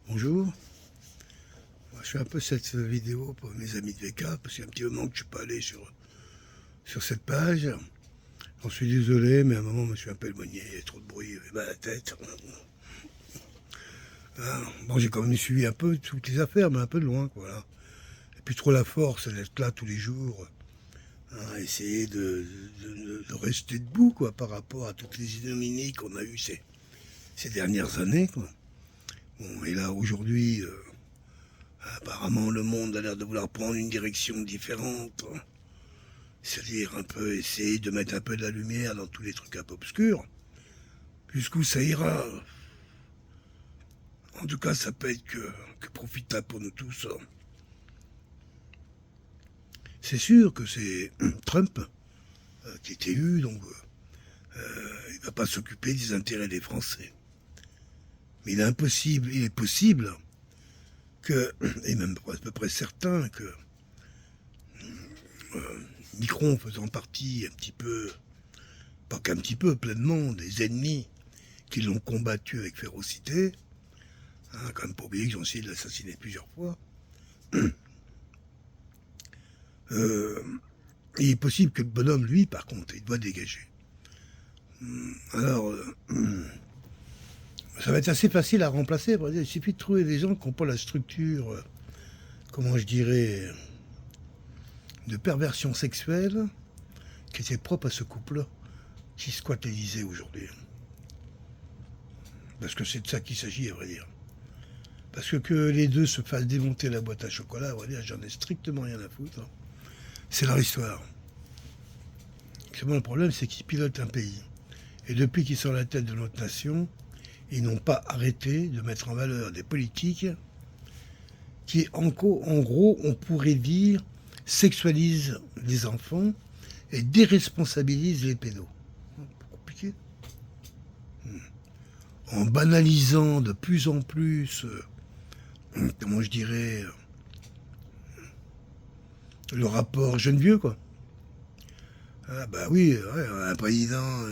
Bonjour, moi, je fais un peu cette vidéo pour mes amis de VK parce qu'il y a un petit moment que je ne suis pas allé sur cette page. J'en suis désolé, mais à un moment je me suis un peu éloigné, il y a trop de bruit, j'avais mal à la tête. Bon, j'ai quand même suivi un peu toutes les affaires, mais un peu de loin, quoi. Voilà. Et puis trop la force d'être là tous les jours, essayer de rester debout, quoi, par rapport à toutes les ignominies qu'on a eues ces dernières années, quoi. Bon, et là, aujourd'hui, apparemment, le monde a l'air de vouloir prendre une direction différente. C'est-à-dire un peu essayer de mettre un peu de la lumière dans tous les trucs un peu obscurs. Jusqu'où ça ira. En tout cas, ça peut être que profitable pour nous tous. C'est sûr que c'est Trump qui est élu, donc il ne va pas s'occuper des intérêts des Français. Mais il est possible que, et même à peu près certain, que Micron faisant partie un petit peu, pas qu'un petit peu, pleinement, des ennemis qui l'ont combattu avec férocité, quand même pas oublier qu'ils ont essayé de l'assassiner plusieurs fois, il est possible que le bonhomme, lui, par contre, il doit dégager. Alors, ça va être assez facile à remplacer. Il suffit de trouver des gens qui n'ont pas la structure, comment je dirais, de perversion sexuelle qui était propre à ce couple-là qui squatte l'Élysée aujourd'hui. Parce que c'est de ça qu'il s'agit, à vrai dire. Parce que les deux se fassent démonter la boîte à chocolat, à vrai dire, j'en ai strictement rien à foutre. C'est leur histoire. Bon, le problème, c'est qu'ils pilotent un pays. Et depuis qu'ils sont à la tête de notre nation, ils n'ont pas arrêté de mettre en valeur des politiques qui, en gros, on pourrait dire, sexualisent les enfants et déresponsabilisent les pédos. C'est compliqué. En banalisant de plus en plus, comment je dirais, le rapport jeune-vieux, quoi. Ah bah oui, ouais, un président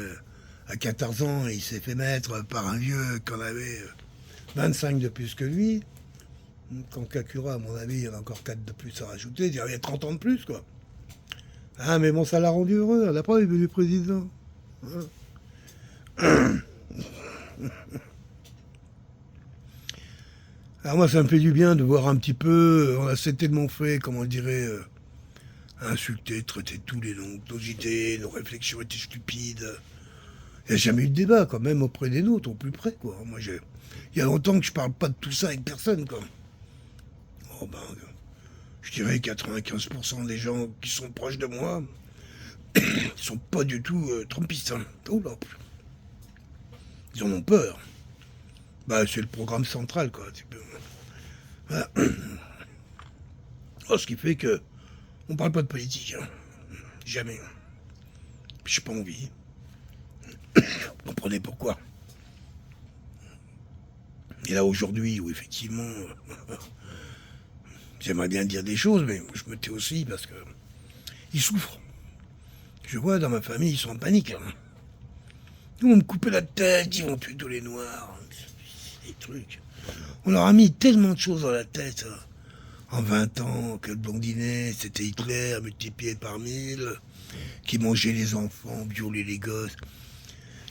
à 14 ans, il s'est fait mettre par un vieux qui en avait 25 de plus que lui. Quand Kakura, à mon avis, il y en a encore 4 de plus à rajouter, il y a 30 ans de plus, quoi. Ah, mais bon, ça l'a rendu heureux, la preuve, il est devenu président. Alors moi, ça me fait du bien de voir un petit peu, on a tellement fait, comment on dirait, insulter, traiter tous les noms, nos idées, nos réflexions étaient stupides. Il n'y a jamais eu de débat, quand même, auprès des nôtres, au plus près, quoi. Moi, il y a longtemps que je parle pas de tout ça avec personne, quoi. Oh ben, je dirais 95% des gens qui sont proches de moi sont pas du tout trumpistes. Hein. Oh là, ils en ont peur. Bah, c'est le programme central, quoi. Voilà. Oh, ce qui fait que on parle pas de politique. Hein. Jamais. Puis j'ai pas envie. Vous comprenez pourquoi. Et là, aujourd'hui, où effectivement, j'aimerais bien dire des choses, mais je me tais aussi parce que ils souffrent. Je vois dans ma famille, ils sont en panique. Hein. Ils vont me couper la tête, ils vont tuer tous les noirs. Des trucs. On leur a mis tellement de choses dans la tête. Hein. En 20 ans, que le blondinet, c'était Hitler, multiplié par 1000, qui mangeait les enfants, violait les gosses.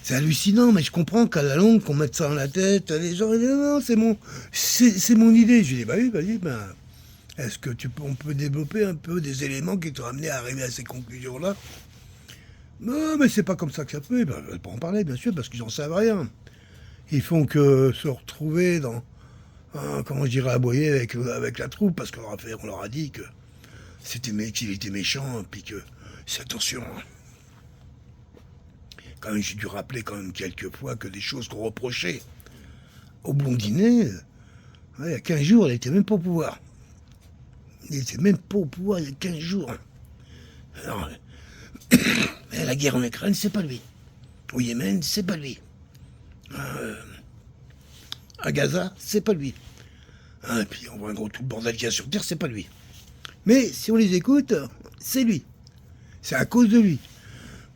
C'est hallucinant, mais je comprends qu'à la longue, qu'on mette ça dans la tête, les gens disent non, c'est mon idée. Je dis bah oui, vas-y, est-ce que on peut développer un peu des éléments qui t'ont amené à arriver à ces conclusions-là? Non, mais c'est pas comme ça que ça peut. Ben, je vais pas en parler, bien sûr, parce qu'ils en savent rien. Ils font que se retrouver dans, comment je dirais, aboyer avec la troupe, parce on leur a dit que qu'il était méchant, puis que, c'est attention. Hein. Quand même, j'ai dû rappeler quand même quelques fois que des choses qu'on reprochait au blondinet, il y a 15 jours, il était même pas au pouvoir. Il était même pas au pouvoir il y a 15 jours. Alors, la guerre en Ukraine, c'est pas lui. Au Yémen, c'est pas lui. À Gaza, c'est pas lui. Et puis on voit un gros tout le bordel qu'il y a sur Terre, c'est pas lui. Mais si on les écoute, c'est lui. C'est à cause de lui.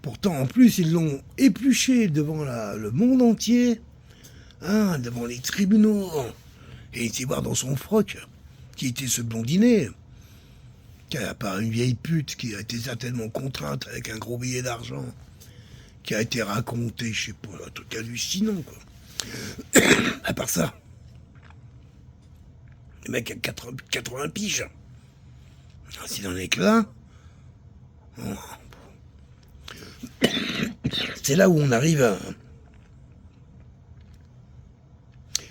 Pourtant, en plus, ils l'ont épluché devant le monde entier, devant les tribunaux. Et il était voir dans son froc, qui était ce blondinet, qui a pas une vieille pute qui a été certainement contrainte avec un gros billet d'argent, qui a été raconté, je sais pas, un truc hallucinant, quoi. À part ça, le mec a 80 piges. S'il en est que là, c'est là où on arrive à...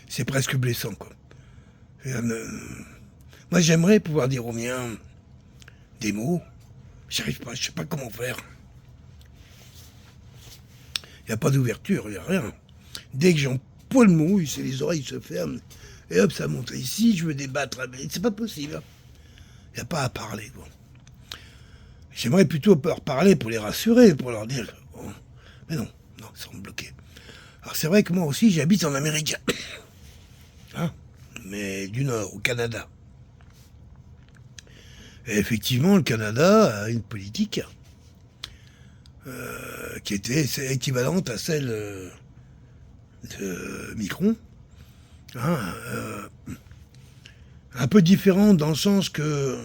C'est presque blessant, quoi. Moi, j'aimerais pouvoir dire aux miens des mots. J'arrive pas, je sais pas comment faire. Il n'y a pas d'ouverture, il n'y a rien. Dès que j'emploie le mot, les oreilles se ferment. Et hop, ça monte. Ici, je veux débattre. Mais c'est pas possible. Il n'y a pas à parler, quoi. J'aimerais plutôt leur parler pour les rassurer, pour leur dire... Oh, mais non, ils sont bloqués. Alors c'est vrai que moi aussi, j'habite en Amérique. Hein, mais du Nord, au Canada. Et effectivement, le Canada a une politique qui était équivalente à celle de Macron. Hein, un peu différente dans le sens que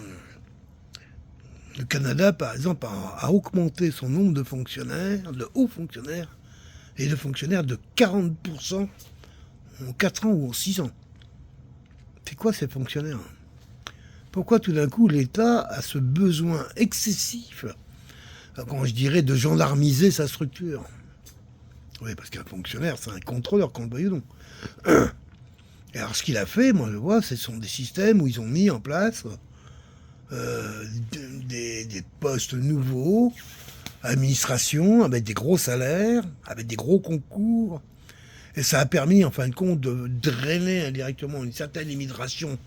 le Canada, par exemple, a augmenté son nombre de fonctionnaires, de hauts fonctionnaires, et de fonctionnaires de 40% en 4 ans ou en 6 ans. C'est quoi ces fonctionnaires? Pourquoi tout d'un coup l'État a ce besoin excessif, quand je dirais, de gendarmiser sa structure? Oui, parce qu'un fonctionnaire, c'est un contrôleur, qu'on le veuille ou non. Et alors ce qu'il a fait, moi je vois, ce sont des systèmes où ils ont mis en place des postes nouveaux, administration, avec des gros salaires, avec des gros concours. Et ça a permis, en fin de compte, de drainer indirectement une certaine immigration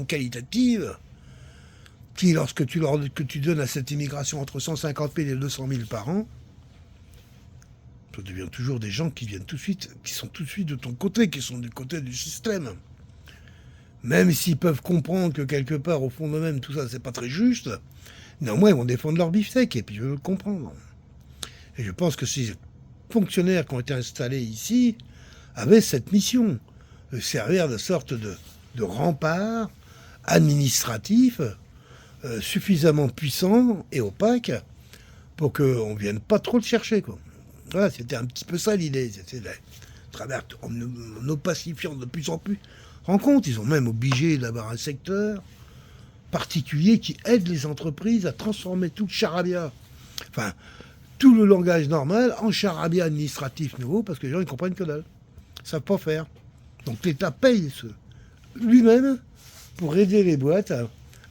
qualitative, qui, lorsque tu donnes à cette immigration entre 150 000 et 200 000 par an, ça devient toujours des gens qui viennent tout de suite, qui sont tout de suite de ton côté, qui sont du côté du système. Même s'ils peuvent comprendre que quelque part, au fond d'eux-mêmes, tout ça, c'est pas très juste, néanmoins, ils vont défendre leur beefsteak, et puis je veux le comprendre. Et je pense que ces fonctionnaires qui ont été installés ici avaient cette mission, de servir de sorte de rempart administratif suffisamment puissant et opaque pour qu'on ne vienne pas trop le chercher, quoi. Voilà, c'était un petit peu ça l'idée. C'était en opacifiant de plus en plus. Rends compte, ils ont même obligé d'avoir un secteur particulier qui aide les entreprises à transformer tout le charabia. Enfin, tout le langage normal en charabia administratif nouveau, parce que les gens ne comprennent que dalle. Ils ne savent pas faire. Donc l'État paye lui-même pour aider les boîtes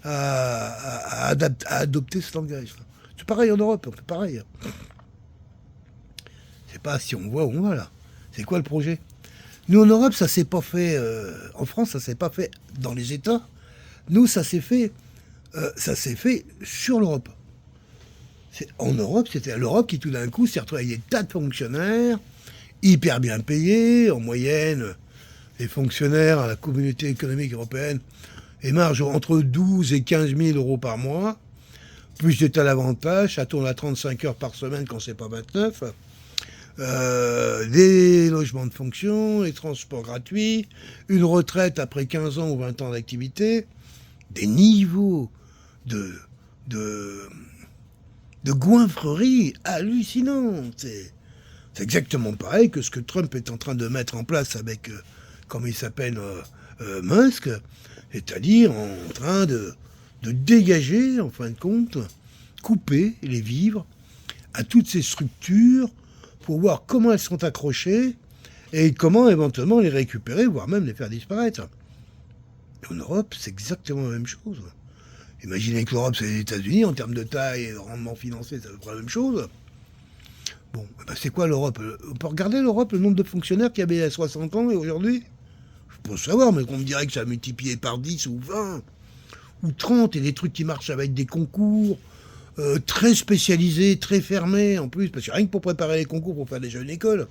à adopter ce langage. C'est pareil en Europe, on fait pareil. C'est pas si on voit où on va là. C'est quoi le projet? Nous en Europe, ça s'est pas fait. En France, ça s'est pas fait dans les États. Nous, ça s'est fait sur l'Europe. En Europe, c'était l'Europe qui tout d'un coup s'est retrouvée avec des tas de fonctionnaires hyper bien payés. En moyenne, les fonctionnaires à la Communauté économique européenne émargent entre 12 et 15 000 euros par mois. Plus des tas d'avantages, ça tourne à 35 heures par semaine quand c'est pas 29. Des logements de fonction, des transports gratuits, une retraite après 15 ans ou 20 ans d'activité, des niveaux de goinfrerie hallucinants. C'est exactement pareil que ce que Trump est en train de mettre en place avec, comment il s'appelle, Musk, c'est-à-dire en train de dégager, en fin de compte, couper les vivres à toutes ces structures pour voir comment elles sont accrochées et comment éventuellement les récupérer, voire même les faire disparaître. Et en Europe, c'est exactement la même chose. Imaginez que l'Europe, c'est les États-Unis, en termes de taille et de rendement financier, c'est à peu près la même chose. Bon, ben c'est quoi l'Europe? On peut regarder l'Europe, le nombre de fonctionnaires qu'il y avait il y a 60 ans et aujourd'hui? Je peux savoir, mais qu'on me dirait que ça a multiplié par 10 ou 20 ou 30, et des trucs qui marchent avec des concours très spécialisés, très fermés en plus, parce que rien que pour préparer les concours, pour faire déjà une école,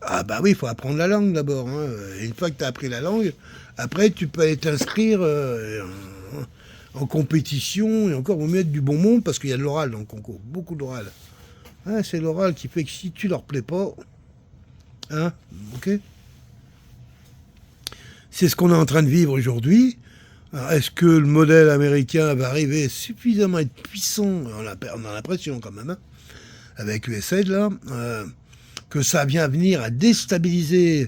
ah bah oui, il faut apprendre la langue d'abord. Hein. Et une fois que tu as appris la langue, après tu peux aller t'inscrire en compétition, et encore vous mettre du bon monde, parce qu'il y a de l'oral dans le concours, beaucoup d'oral. Ah, c'est l'oral qui fait que si tu leur plais pas, hein, ok, C'est ce qu'on est en train de vivre aujourd'hui. Alors, est-ce que le modèle américain va arriver suffisamment à être puissant, on a l'impression quand même, hein, avec USAID là, que ça vient venir à déstabiliser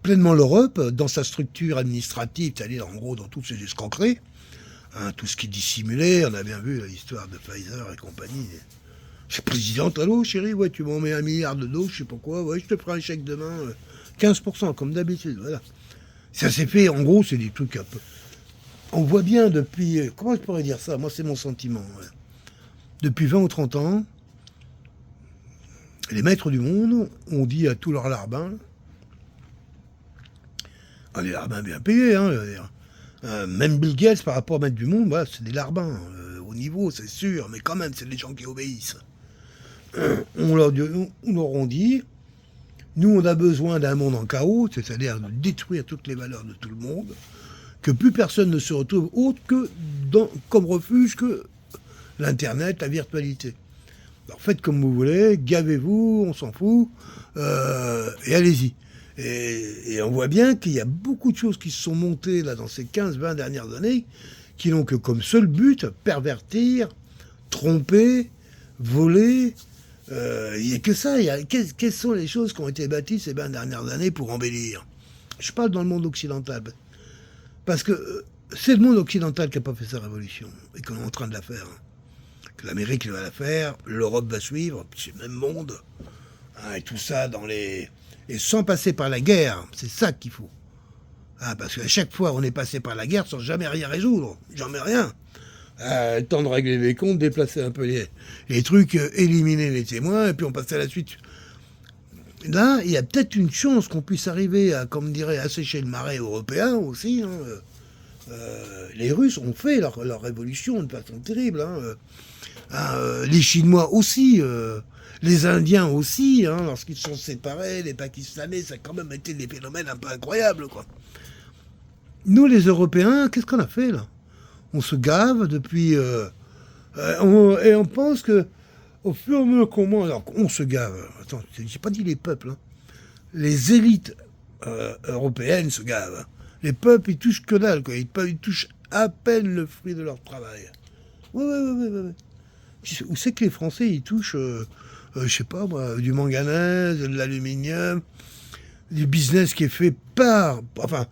pleinement l'Europe dans sa structure administrative, c'est-à-dire en gros dans toutes ses escroqueries, hein, tout ce qui est dissimulé, on a bien vu l'histoire de Pfizer et compagnie. C'est présidente, allô chérie, ouais, tu m'en mets 1 milliard de doses, je sais pas quoi, ouais, je te ferai un chèque demain, 15% comme d'habitude, voilà. Ça s'est fait, en gros, c'est des trucs un peu... On voit bien depuis... Comment je pourrais dire ça? Moi, c'est mon sentiment. Ouais. Depuis 20 ou 30 ans, les maîtres du monde ont dit à tous leurs larbins, des larbins bien payés, hein, je veux dire. Même Bill Gates, par rapport aux maîtres du monde, voilà, c'est des larbins. Au niveau, c'est sûr, mais quand même, c'est des gens qui obéissent. On leur a dit, nous, on a besoin d'un monde en chaos, c'est-à-dire de détruire toutes les valeurs de tout le monde, que plus personne ne se retrouve autre que comme refuge que l'Internet, la virtualité. Alors faites comme vous voulez, gavez-vous, on s'en fout, et allez-y. Et on voit bien qu'il y a beaucoup de choses qui se sont montées là, dans ces 15-20 dernières années, qui n'ont que comme seul but pervertir, tromper, voler. Il n'y a que ça. Quelles sont les choses qui ont été bâties ces 20 dernières années pour embellir? Je parle dans le monde occidental. Parce que c'est le monde occidental qui n'a pas fait sa révolution et qu'on est en train de la faire. Que l'Amérique va la faire, l'Europe va suivre, c'est le même monde. Hein, et tout ça et sans passer par la guerre, c'est ça qu'il faut. Hein, parce qu'à chaque fois, on est passé par la guerre sans jamais rien résoudre. Jamais rien. Le temps de régler les comptes, déplacer un peu les trucs, éliminer les témoins, et puis on passe à la suite. Là, il y a peut-être une chance qu'on puisse arriver à, comme dirait, assécher le marais européen aussi. Hein. Les Russes ont fait leur révolution de façon terrible. Hein. Les Chinois aussi, les Indiens aussi, hein, lorsqu'ils se sont séparés, les Pakistanais, ça a quand même été des phénomènes un peu incroyables, quoi. Nous, les Européens, qu'est-ce qu'on a fait, là? On se gave depuis... et on pense que au fur et à mesure qu'on mange... Alors, on se gave. Attends, j'ai pas dit les peuples. Hein. Les élites européennes se gavent. Les peuples, ils touchent que dalle, quoi. Ils touchent à peine le fruit de leur travail. Ouais. Où c'est que les Français, ils touchent, je sais pas moi, du manganèse, de l'aluminium, du business qui est fait par... Enfin,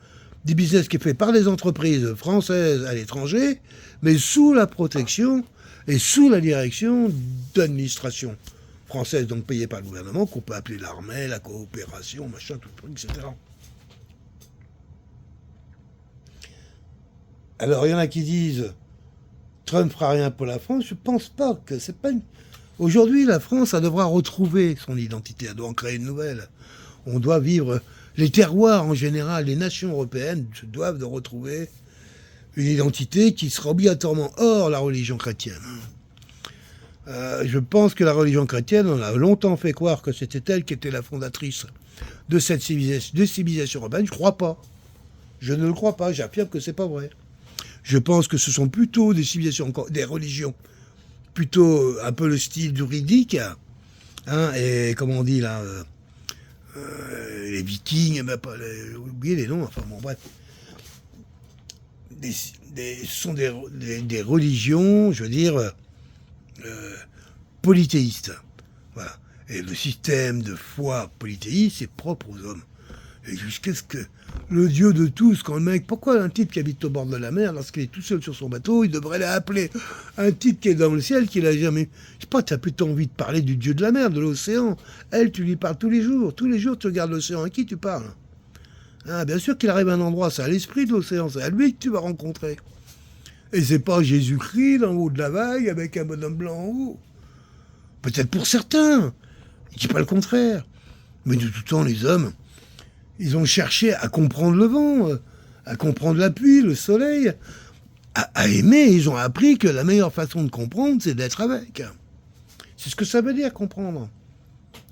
des business qui est fait par des entreprises françaises à l'étranger, mais sous la protection et sous la direction d'administration française, donc payée par le gouvernement, qu'on peut appeler l'armée, la coopération, machin, tout le truc, etc. Alors, il y en a qui disent Trump fera rien pour la France. Je pense pas que c'est pas... Aujourd'hui, la France, elle devra retrouver son identité, elle doit en créer une nouvelle. On doit vivre... Les terroirs, en général, les nations européennes se doivent de retrouver une identité qui sera obligatoirement hors la religion chrétienne. Je pense que la religion chrétienne, on a longtemps fait croire que c'était elle qui était la fondatrice de cette civilisation européenne. Je ne crois pas. Je ne le crois pas. J'affirme que c'est pas vrai. Je pense que ce sont plutôt des civilisations, des religions, plutôt un peu le style druidique, hein, et comment on dit là... les Vikings, j'ai oublié les noms, enfin bon bref. Ce sont des religions, je veux dire, polythéistes. Voilà. Et le système de foi polythéiste, c'est propre aux hommes. Et jusqu'à ce que le dieu de tous, quand le mec, pourquoi un type qui habite au bord de la mer, lorsqu'il est tout seul sur son bateau, il devrait l'appeler un type qui est dans le ciel, qu'il a jamais... Je sais pas, tu as plutôt envie de parler du dieu de la mer, de l'océan. Elle, tu lui parles tous les jours tu regardes l'océan, à qui tu parles? Ah, bien sûr qu'il arrive à un endroit, c'est à l'esprit de l'océan, c'est à lui que tu vas rencontrer. Et c'est pas Jésus-Christ en haut de la vague avec un bonhomme blanc en haut. Peut-être pour certains, je dis pas le contraire. Mais de tout temps, les hommes... Ils ont cherché à comprendre le vent, à comprendre la pluie, le soleil, à aimer. Ils ont appris que la meilleure façon de comprendre, c'est d'être avec. C'est ce que ça veut dire, comprendre.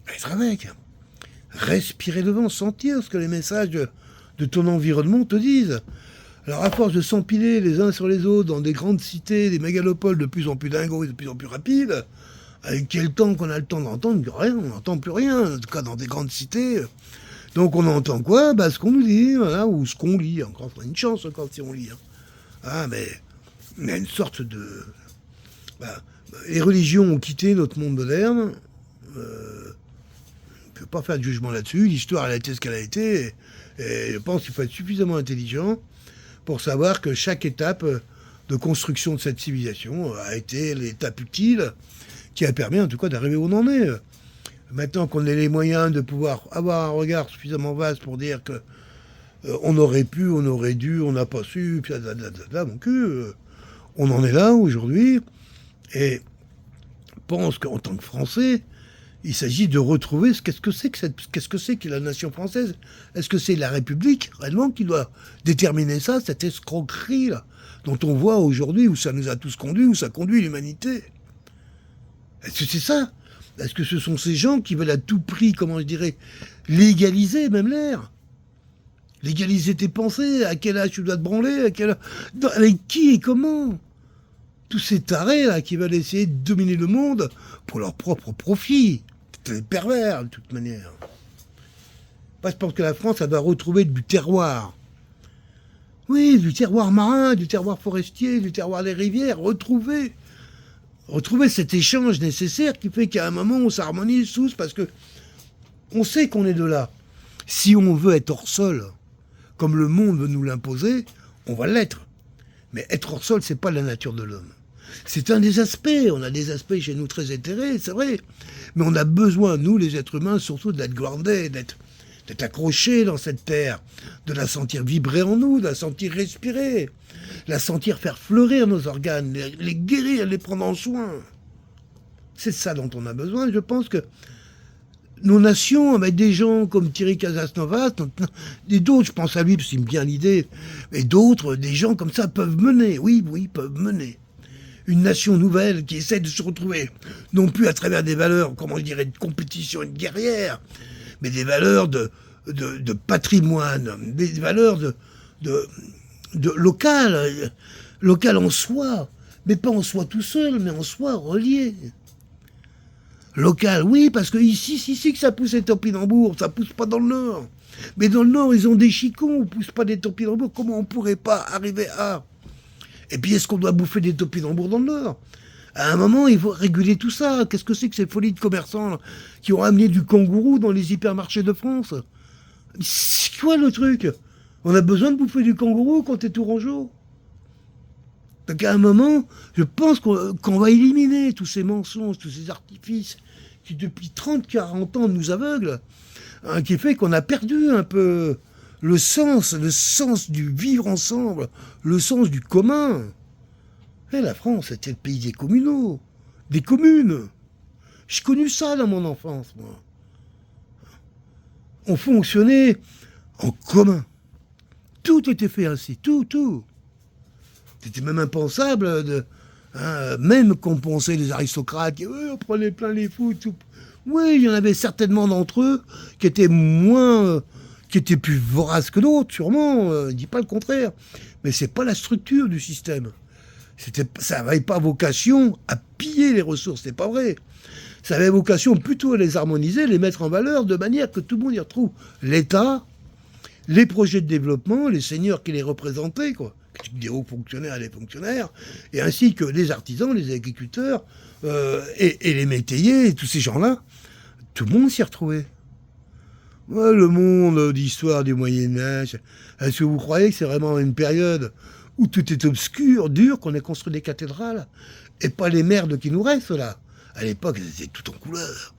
Être avec. Respirer le vent, sentir ce que les messages de ton environnement te disent. Alors, à force de s'empiler les uns sur les autres dans des grandes cités, des mégalopoles de plus en plus dingos et de plus en plus rapides, avec quel temps qu'on a le temps d'entendre? Rien, on n'entend plus rien. En tout cas, dans des grandes cités... Donc on entend quoi? Bah, ce qu'on nous dit, voilà, ou ce qu'on lit. Encore une chance quand si on lit. Hein. Ah, mais il y a une sorte de... Bah, les religions ont quitté notre monde moderne. On ne peut pas faire de jugement là-dessus. L'histoire, elle a été ce qu'elle a été. Et je pense qu'il faut être suffisamment intelligent pour savoir que chaque étape de construction de cette civilisation a été l'étape utile qui a permis en tout cas d'arriver où on en est. Maintenant qu'on ait les moyens de pouvoir avoir un regard suffisamment vaste pour dire que on aurait pu, on aurait dû, on n'a pas su, mon cul, on en est là aujourd'hui. Et je pense qu'en tant que Français, il s'agit de retrouver qu'est-ce que c'est que la nation française. Est-ce que c'est la République réellement qui doit déterminer ça, cette escroquerie là, dont on voit aujourd'hui où ça nous a tous conduits, où ça conduit l'humanité? Est-ce que c'est ça? Est-ce que ce sont ces gens qui veulent à tout prix, comment je dirais, légaliser même l'air? Légaliser tes pensées? À quel âge tu dois te branler? Avec qui et comment? Tous ces tarés là qui veulent essayer de dominer le monde pour leur propre profit. C'est pervers de toute manière. Je pense que la France, elle doit retrouver du terroir. Oui, du terroir marin, du terroir forestier, du terroir des rivières. Retrouver cet échange nécessaire qui fait qu'à un moment on s'harmonise tous parce que on sait qu'on est de là. Si on veut être hors sol, comme le monde veut nous l'imposer, on va l'être. Mais être hors sol, c'est pas la nature de l'homme. C'est un des aspects. On a des aspects chez nous très éthérés, c'est vrai. Mais on a besoin, nous, les êtres humains, surtout d'être groundés, d'être accrochés dans cette terre, de la sentir vibrer en nous, de la sentir respirer, de la sentir faire fleurir nos organes, les guérir, les prendre en soin. C'est ça dont on a besoin. Je pense que nos nations, avec des gens comme Thierry Casasnovas, et d'autres, je pense à lui parce qu'il me vient l'idée, et d'autres, des gens comme ça peuvent mener, oui, peuvent mener une nation nouvelle qui essaie de se retrouver, non plus à travers des valeurs, comment je dirais, de compétition et de guerrière, mais des valeurs de patrimoine, des valeurs de local en soi, mais pas en soi tout seul, mais en soi relié. Local, oui, parce que ici que ça pousse les topinambours, ça pousse pas dans le Nord. Mais dans le Nord, ils ont des chicons, on pousse pas des topinambours, comment on pourrait pas arriver à... Et puis, est-ce qu'on doit bouffer des topinambours dans le Nord? À un moment, il faut réguler tout ça. Qu'est-ce que c'est que ces folies de commerçants là, qui ont amené du kangourou dans les hypermarchés de France? C'est quoi le truc? On a besoin de bouffer du kangourou quand t'es tourangeau? Donc à un moment, je pense qu'on va éliminer tous ces mensonges, tous ces artifices qui depuis 30-40 ans nous aveuglent, hein, qui fait qu'on a perdu un peu le sens du vivre ensemble, le sens du commun. Et la France, c'était le pays des communaux, des communes. J'ai connu ça dans mon enfance, moi. On fonctionnait en commun. Tout était fait ainsi, tout. C'était même impensable même qu'on pensait les aristocrates, on prenait plein les fous, tout. Oui, il y en avait certainement d'entre eux qui étaient qui étaient plus voraces que d'autres, sûrement, je dis pas le contraire. Mais c'est pas la structure du système. Ça n'avait pas vocation à piller les ressources, c'est pas vrai. Ça avait vocation plutôt à les harmoniser, les mettre en valeur de manière que tout le monde y retrouve l'État, les projets de développement, les seigneurs qui les représentaient, quoi. Des hauts fonctionnaires et les fonctionnaires, et ainsi que les artisans, les agriculteurs, et les métayers, et tous ces gens-là. Tout le monde s'y retrouvait. Ouais, le monde d'histoire du Moyen-Âge, est-ce que vous croyez que c'est vraiment une période où tout est obscur, dur, qu'on ait construit des cathédrales, et pas les merdes qui nous restent, là? À l'époque, c'était tout en couleur.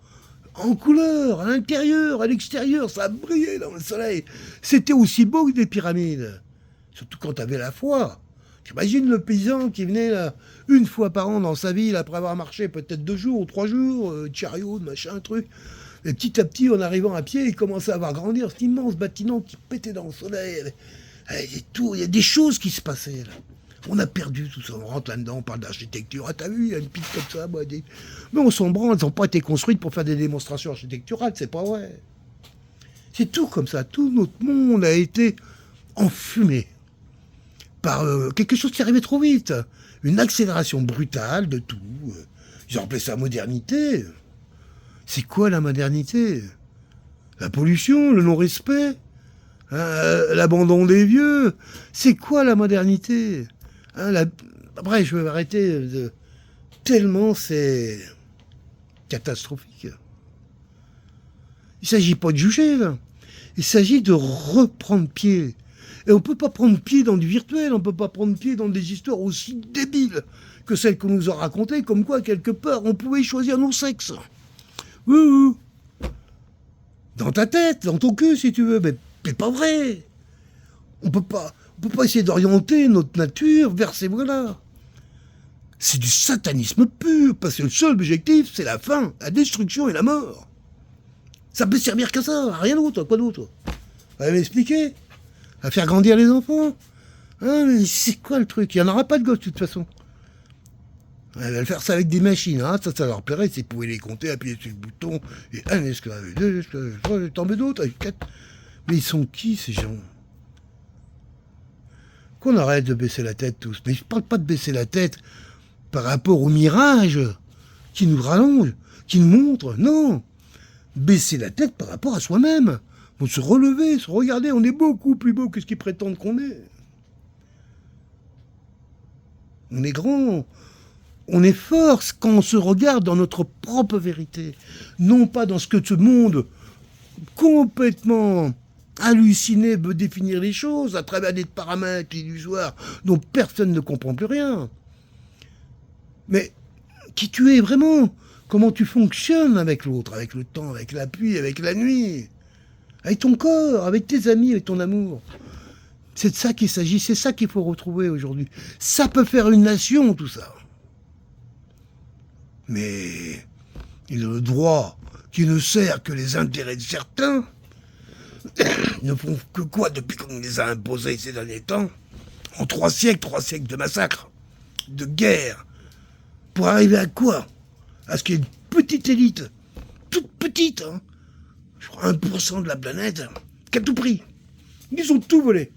En couleur, à l'intérieur, à l'extérieur, ça brillait dans le soleil. C'était aussi beau que des pyramides. Surtout quand t'avais la foi. T'imagines le paysan qui venait là, une fois par an dans sa ville, après avoir marché peut-être 2 jours ou 3 jours, chariot, machin, truc. Et petit à petit, en arrivant à pied, il commençait à voir grandir cet immense bâtiment qui pétait dans le soleil. Il y a des choses qui se passaient là. On a perdu tout ça, on rentre là-dedans, on parle d'architecture. Ah, t'as vu, il y a une piste comme ça. Mais on s'en branle, elles n'ont pas été construites pour faire des démonstrations architecturales, c'est pas vrai. C'est tout comme ça, tout notre monde a été enfumé par quelque chose qui arrivait trop vite. Une accélération brutale de tout. Ils ont appelé ça modernité. C'est quoi la modernité? La pollution, le non-respect, l'abandon des vieux. C'est quoi la modernité? Après, je vais arrêter de... Tellement c'est catastrophique. Il ne s'agit pas de juger, là. Il s'agit de reprendre pied. Et on ne peut pas prendre pied dans du virtuel, on ne peut pas prendre pied dans des histoires aussi débiles que celles qu'on nous a racontées, comme quoi, quelque part, on pouvait choisir nos sexes. Ouh. Dans ta tête, dans ton cul, si tu veux, mais c'est pas vrai. On peut pas essayer d'orienter notre nature vers ces voies-là. C'est du satanisme pur, parce que le seul objectif, c'est la fin, la destruction et la mort. Ça peut servir qu'à ça, à rien d'autre, quoi d'autre? Vous allez m'expliquer? À faire grandir les enfants? Hein, mais c'est quoi le truc? Il n'y en aura pas de gosses, de toute façon. Elle va faire ça avec des machines, hein. Ça leur plairait, c'est pouvoir les compter, appuyer sur le bouton, et un esclave, deux esclaves, trois, t'en mets d'autres, avec quatre. Mais ils sont qui, ces gens? Qu'on arrête de baisser la tête, tous. Mais je parle pas de baisser la tête par rapport au mirage qui nous rallonge, qui nous montre, non. Baisser la tête par rapport à soi-même. Faut se relever, se regarder, on est beaucoup plus beau que ce qu'ils prétendent qu'on est. On est grand, on est fort quand on se regarde dans notre propre vérité. Non pas dans ce que ce monde complètement halluciné veut définir les choses à travers des paramètres illusoires dont personne ne comprend plus rien. Mais qui tu es vraiment? Comment tu fonctionnes avec l'autre, avec le temps, avec la pluie, avec la nuit, avec ton corps, avec tes amis, avec ton amour. C'est de ça qu'il s'agit, c'est ça qu'il faut retrouver aujourd'hui. Ça peut faire une nation, tout ça. Mais le droit qui ne sert que les intérêts de certains ne font que quoi depuis qu'on les a imposés ces derniers temps? En 3 siècles de massacres, de guerres, pour arriver à quoi? À ce qu'il y ait une petite élite, toute petite, hein, je crois 1% de la planète, qui a tout pris. Ils ont tout volé.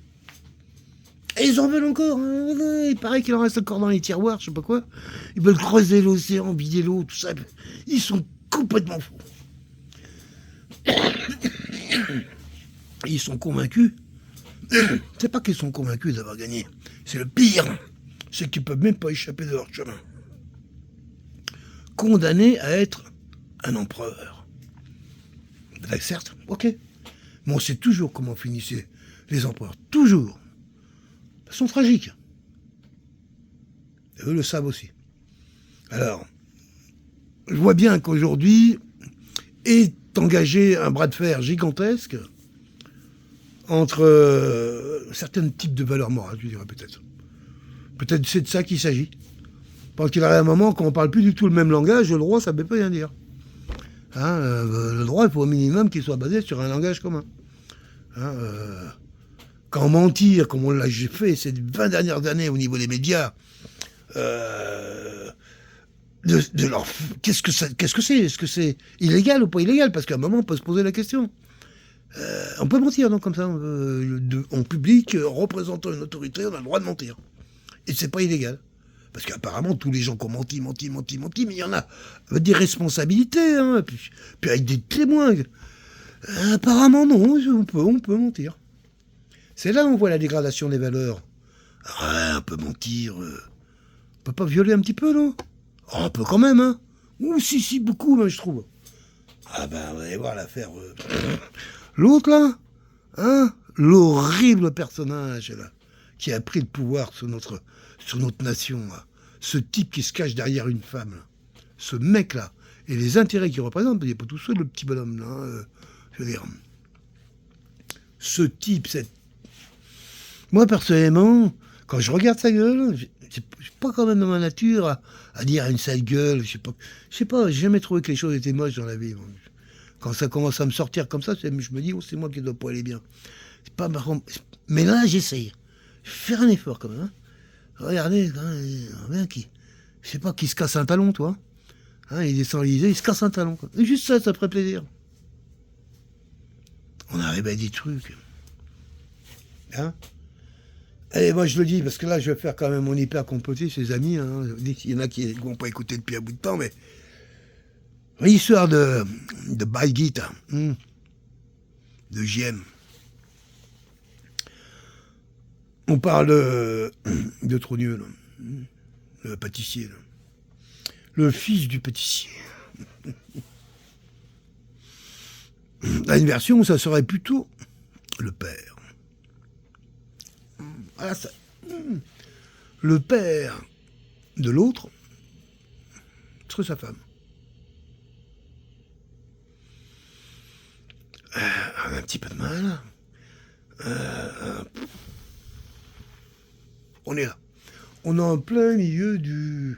Et ils en veulent encore. Hein. Il paraît qu'il en reste encore dans les tiroirs, je sais pas quoi. Ils veulent creuser l'océan, vider l'eau, tout ça. Ils sont complètement fous. Ils sont convaincus. C'est pas qu'ils sont convaincus d'avoir gagné. C'est le pire. C'est qu'ils peuvent même pas échapper de leur chemin. Condamnés à être un empereur. Là, certes, ok. Mais on sait toujours comment finissaient les empereurs. Toujours. De façon tragique. Et eux le savent aussi. Alors, je vois bien qu'aujourd'hui est engagé un bras de fer gigantesque entre certains types de valeurs morales, je dirais peut-être. Peut-être c'est de ça qu'il s'agit. Parce qu'il arrive un moment, quand on ne parle plus du tout le même langage, le droit, ça ne veut pas rien dire. Hein, le droit, il faut au minimum qu'il soit basé sur un langage commun. Hein, quand mentir, comme on l'a fait ces 20 dernières années au niveau des médias, qu'est-ce que c'est? Est-ce que c'est illégal ou pas illégal? Parce qu'à un moment, on peut se poser la question. On peut mentir, non, comme ça, en public, représentant une autorité, on a le droit de mentir. Et c'est pas illégal. Parce qu'apparemment, tous les gens qui ont menti, mais il y en a avec des responsabilités, hein, puis avec des témoins. Apparemment, non, on peut mentir. C'est là où on voit la dégradation des valeurs. Ah, on peut mentir. On peut pas violer un petit peu, non? Oh, on peut quand même, hein. Ouh, si, beaucoup, même, je trouve. Ah ben, vous allez voir l'affaire. L'autre, là, hein, l'horrible personnage, là, qui a pris le pouvoir sur notre nation, là. Ce type qui se cache derrière une femme, là. Ce mec-là, et les intérêts qu'il représente, il n'est pas tout seul, le petit bonhomme, là. Je veux dire, ce type, moi, personnellement, quand je regarde sa gueule, c'est pas quand même dans ma nature à dire à une sale gueule, je sais pas, j'ai jamais trouvé que les choses étaient moches dans la vie. Quand ça commence à me sortir comme ça, je me dis, oh, c'est moi qui dois pas aller bien. C'est pas marrant. Mais là, j'essaye. Je vais faire un effort quand même. Hein. Regardez, je sais pas, qui se casse un talon, toi. Hein, il descend l'Élysée, il se casse un talon. Quoi. Et juste ça ferait plaisir. On arrive à des trucs. Hein? Allez, moi je le dis, parce que là je vais faire quand même mon hyper complotiste, les amis. Hein. Il y en a qui ne vont pas écouter depuis un bout de temps, mais l'histoire de Bhagavad Gita. de JM. On parle de Trogneux, là. Le pâtissier, là. Le fils du pâtissier. Dans une version, ça serait plutôt le père. Voilà, ça. Le père de l'autre serait sa femme. On a un petit peu de mal. On est là. On est en plein milieu du...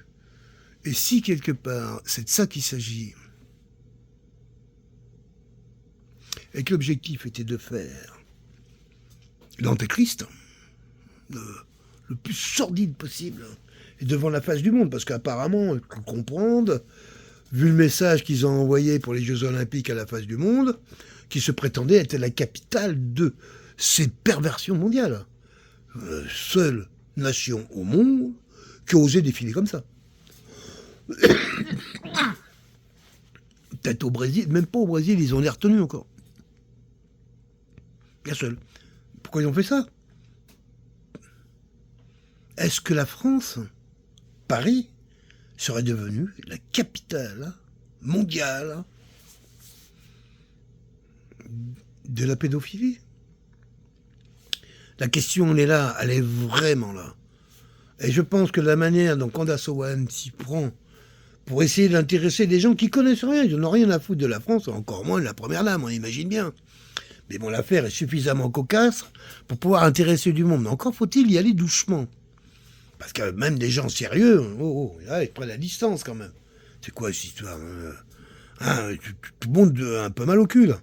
Et si quelque part, c'est de ça qu'il s'agit, et que l'objectif était de faire l'antéchrist, le plus sordide possible, et devant la face du monde, parce qu'apparemment, il faut comprendre, vu le message qu'ils ont envoyé pour les Jeux Olympiques à la face du monde, qui se prétendait être la capitale de ces perversions mondiales. Seule nation au monde qui a osé défiler comme ça. Peut-être au Brésil, même pas au Brésil, ils ont l'air tenus encore. Bien seul. Pourquoi ils ont fait ça? Est-ce que la France, Paris, serait devenue la capitale mondiale de la pédophilie? La question, elle est là, elle est vraiment là. Et je pense que la manière dont Candace Owens s'y prend pour essayer d'intéresser des gens qui connaissent rien, ils n'en ont rien à foutre de la France, encore moins de la première dame, on imagine bien. Mais bon, l'affaire est suffisamment cocasse pour pouvoir intéresser du monde. Mais encore faut-il y aller doucement. Parce que même des gens sérieux, là, ils prennent la distance quand même. C'est quoi cette histoire, tout le monde a un peu mal au cul, là.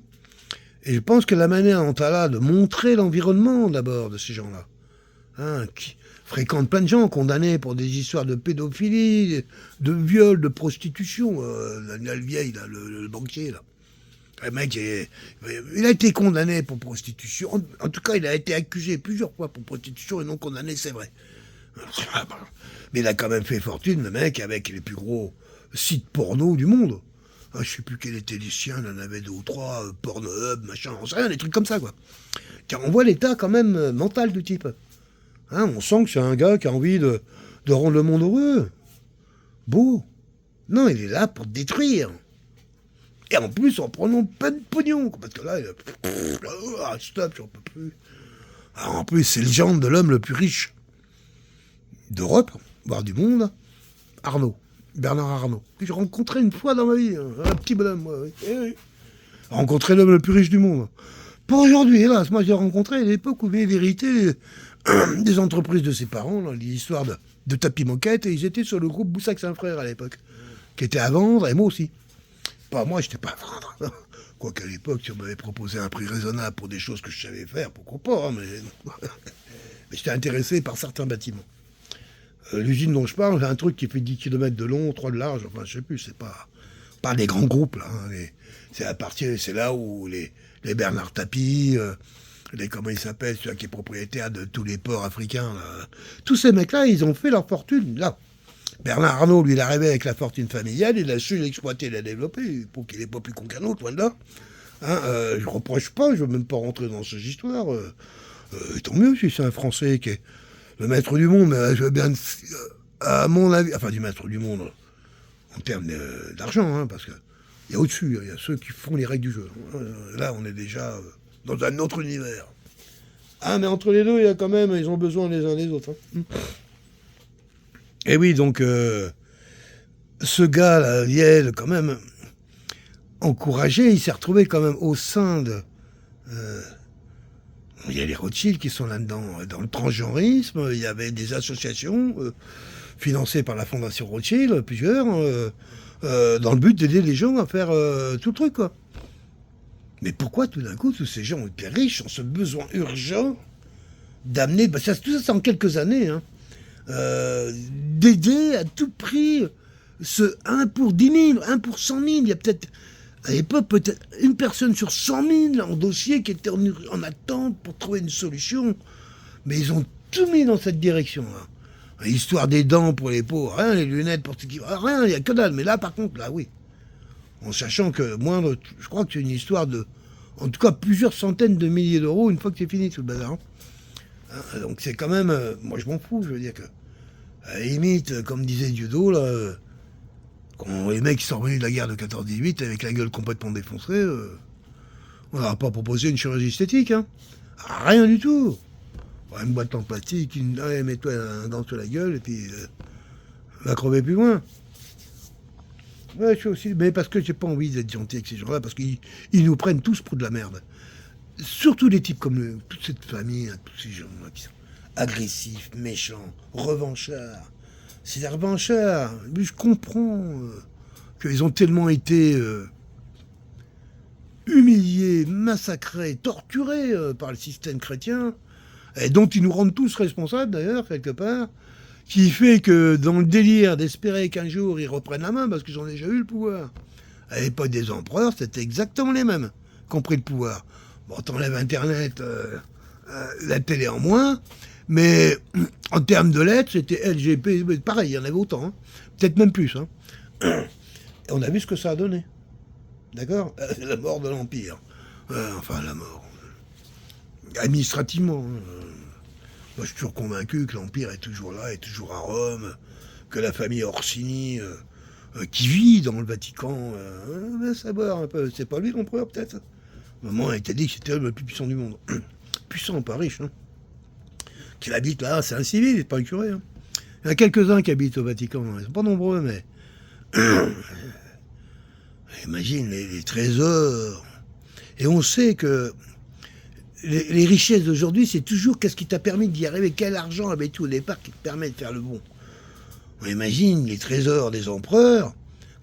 Et je pense que la manière dont elle a de montrer l'environnement, d'abord, de ces gens-là, qui fréquentent plein de gens condamnés pour des histoires de pédophilie, de viol, de prostitution. Le vieil, là, le banquier, là. Le mec, il a été condamné pour prostitution. En tout cas, il a été accusé plusieurs fois pour prostitution et non condamné, c'est vrai. Mais il a quand même fait fortune, le mec, avec les plus gros sites porno du monde. Je sais plus quel était les siens, il en avait 2 ou 3, Pornhub, machin, on sait rien, des trucs comme ça, quoi. Car on voit l'état quand même mental du type. On sent que c'est un gars qui a envie de rendre le monde heureux. Beau. Non, il est là pour détruire. Et en plus, en prenant pas de pognon, parce que là, stop, j'en peux plus. Alors, en plus, c'est le genre de l'homme le plus riche d'Europe, voire du monde, Bernard Arnault, que j'ai rencontré une fois dans ma vie, un petit bonhomme, moi. Oui. Rencontré l'homme le plus riche du monde. Pour aujourd'hui, hélas, moi j'ai rencontré à l'époque où il avait hérité des entreprises de ses parents, là, l'histoire de tapis moquette, et ils étaient sur le groupe Boussac-Saint-Frère à l'époque, qui était à vendre, et moi aussi. Pas moi, j'étais pas à vendre. Quoiqu'à l'époque, si on m'avait proposé un prix raisonnable pour des choses que je savais faire, pourquoi pas, mais j'étais intéressé par certains bâtiments. L'usine dont je parle, c'est un truc qui fait 10 km de long, 3 de large, enfin je sais plus, c'est pas des grands groupes là. C'est là où les Bernard Tapie, comment ils s'appellent, celui qui est propriétaire de tous les ports africains, là. Tous ces mecs-là, ils ont fait leur fortune là. Bernard Arnault, lui, il arrivait avec la fortune familiale, il a su l'exploiter, la développer, pour qu'il n'est pas plus con qu'un autre, loin de là. Je reproche pas, je veux même pas rentrer dans ces histoires. Tant mieux si c'est un Français qui est le maître du monde, mais je veux bien, à mon avis, enfin du maître du monde, en termes d'argent, parce qu'il y a au-dessus, il y a ceux qui font les règles du jeu. Là, on est déjà dans un autre univers. Mais entre les deux, il y a quand même, ils ont besoin les uns des autres. Et oui, donc, ce gars-là, Liel, quand même, encouragé, il s'est retrouvé quand même au sein de... il y a les Rothschild qui sont là-dedans, dans le transgenrisme, il y avait des associations financées par la Fondation Rothschild, plusieurs, dans le but d'aider les gens à faire tout le truc, quoi. Mais pourquoi tout d'un coup, tous ces gens hyper riches ont ce besoin urgent d'amener, tout ça c'est en quelques années, d'aider à tout prix ce 1 pour 10 000, 1 pour 100 000, il y a peut-être... À l'époque, peut-être une personne sur 100 000 en dossier qui était en attente pour trouver une solution. Mais ils ont tout mis dans cette direction-là. L'histoire des dents pour les pauvres, rien, les lunettes pour ceux qui... Rien, il n'y a que dalle. Mais là, par contre, là, oui. En sachant que, je crois que c'est une histoire de en tout cas plusieurs centaines de milliers d'euros une fois que c'est fini tout le bazar. Donc c'est quand même... moi je m'en fous, je veux dire que... À la limite, comme disait Dieudo, là, quand les mecs sont revenus de la guerre de 14-18 avec la gueule complètement défoncée, on n'aura pas proposé une chirurgie esthétique. Hein. Rien du tout. Une boîte en plastique, mets-toi un gant sur la gueule et puis va crever plus loin. Ouais, je suis aussi, mais parce que j'ai pas envie d'être gentil avec ces gens-là, parce qu'ils nous prennent tous pour de la merde. Surtout des types comme toute cette famille, hein, tous ces gens-là qui sont agressifs, méchants, revanchards. C'est des revanchards. Mais je comprends qu'ils ont tellement été humiliés, massacrés, torturés par le système chrétien, et dont ils nous rendent tous responsables d'ailleurs, quelque part, qui fait que dans le délire d'espérer qu'un jour ils reprennent la main, parce qu'ils ont déjà eu le pouvoir. À l'époque des empereurs, c'était exactement les mêmes qui ont pris le pouvoir. Bon, t'enlèves Internet, la télé en moins, mais en termes de lettres, c'était LGP, pareil, il y en avait autant, hein. Peut-être même plus. Hein. Et on a vu ce que ça a donné. D'accord. La mort de l'Empire. Enfin, la mort. Administrativement. Moi, je suis toujours convaincu que l'Empire est toujours là, est toujours à Rome, que la famille Orsini, qui vit dans le Vatican, va savoir un peu. C'est pas lui l'empereur, peut-être. À un moment, il t'a dit que c'était le plus puissant du monde. Puissant, pas riche, hein. Qu'il habite là, c'est un civil, c'est pas un curé. Hein. Il y en a quelques-uns qui habitent au Vatican. Ils sont pas nombreux, mais... Imagine les trésors. Et on sait que les richesses d'aujourd'hui, c'est toujours qu'est-ce qui t'a permis d'y arriver, quel argent avait tout au départ qui te permet de faire le bon. On imagine les trésors des empereurs,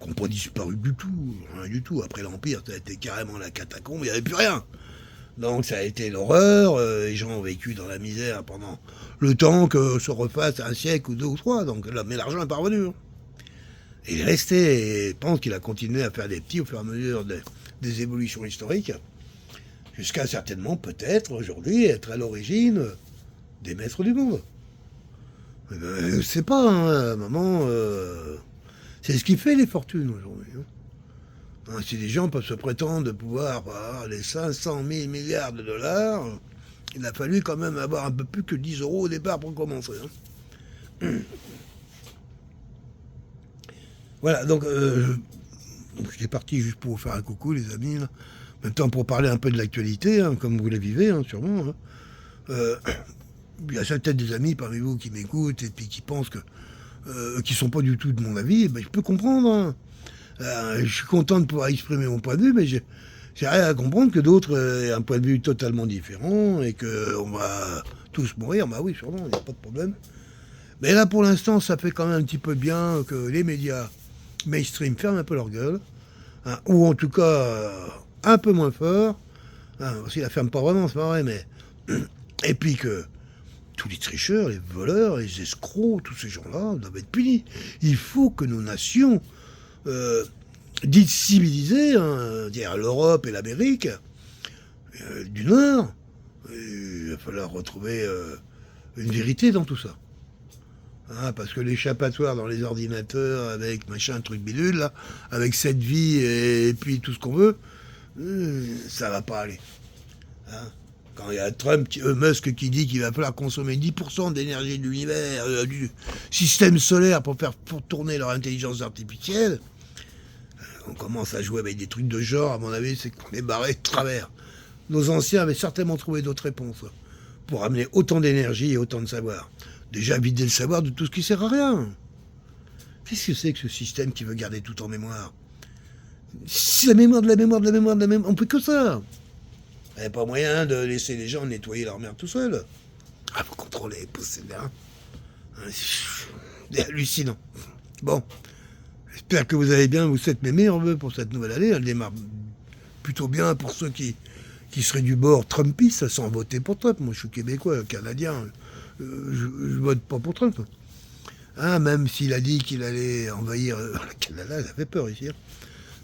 qui n'ont pas disparu du tout, rien du tout. Après l'Empire, ça a été carrément la catacombe, il n'y avait plus rien. Donc ça a été l'horreur, les gens ont vécu dans la misère pendant le temps que se refasse un siècle ou deux ou trois. Donc, là, mais l'argent est parvenu. Hein. Et il est resté, et je pense qu'il a continué à faire des petits au fur et à mesure des évolutions historiques, jusqu'à certainement, peut-être, aujourd'hui, être à l'origine des maîtres du monde. Je sais pas, hein, à un moment, c'est ce qui fait les fortunes aujourd'hui. Hein. Si les gens peuvent se prétendre de pouvoir avoir les 500 000 milliards de dollars, il a fallu quand même avoir un peu plus que 10 euros au départ pour commencer. Hein. Voilà, donc j'étais parti juste pour vous faire un coucou, les amis. Là. En même temps, pour parler un peu de l'actualité, hein, comme vous la vivez, hein, sûrement. Hein. Il y a peut-être des amis parmi vous qui m'écoutent et puis qui pensent que qui sont pas du tout de mon avis. Ben, je peux comprendre. Hein. Je suis content de pouvoir exprimer mon point de vue, mais j'ai rien à comprendre que d'autres aient un point de vue totalement différent et qu'on va tous mourir. Bah oui, sûrement, il n'y a pas de problème. Mais là, pour l'instant, ça fait quand même un petit peu bien que les médias mainstream ferment un peu leur gueule, hein, ou en tout cas un peu moins fort. Hein, aussi, la ferme pas vraiment, c'est pas vrai, mais... Et puis que tous les tricheurs, les voleurs, les escrocs, tous ces gens-là doivent être punis. Il faut que nos nations... dites civilisées, hein, dire l'Europe et l'Amérique du Nord, il va falloir retrouver une vérité dans tout ça. Hein, parce que l'échappatoire dans les ordinateurs avec machin, truc bidule, là, avec cette vie et puis tout ce qu'on veut, ça va pas aller. Hein. Quand il y a Musk qui dit qu'il va falloir consommer 10% d'énergie de l'univers, du système solaire pour tourner leur intelligence artificielle, on commence à jouer avec des trucs de genre, à mon avis, c'est qu'on est barré de travers. Nos anciens avaient certainement trouvé d'autres réponses pour amener autant d'énergie et autant de savoir. Déjà vider le savoir de tout ce qui sert à rien. Qu'est-ce que c'est que ce système qui veut garder tout en mémoire? C'est la mémoire de la mémoire de la mémoire de la mémoire. On peut que ça. Il n'y a pas moyen de laisser les gens nettoyer leur merde tout seuls. Ah, faut contrôler, posséder. Hein. C'est hallucinant. Bon. J'espère que vous allez bien, vous êtes mes meilleurs vœux pour cette nouvelle année. Elle démarre plutôt bien pour ceux qui seraient du bord Trumpiste sans voter pour Trump. Moi, je suis québécois, canadien. Je vote pas pour Trump. Hein, même s'il a dit qu'il allait envahir le Canada, ça fait peur ici.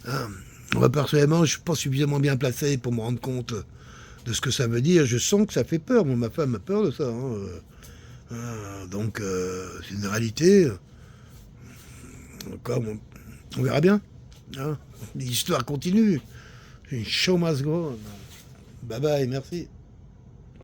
Hein. Moi, personnellement, je suis pas suffisamment bien placé pour me rendre compte de ce que ça veut dire. Je sens que ça fait peur. Moi, ma femme a peur de ça. Hein. Donc, c'est une réalité. Comme on verra bien. Hein. L'histoire continue. Show must go on. Bye bye, merci.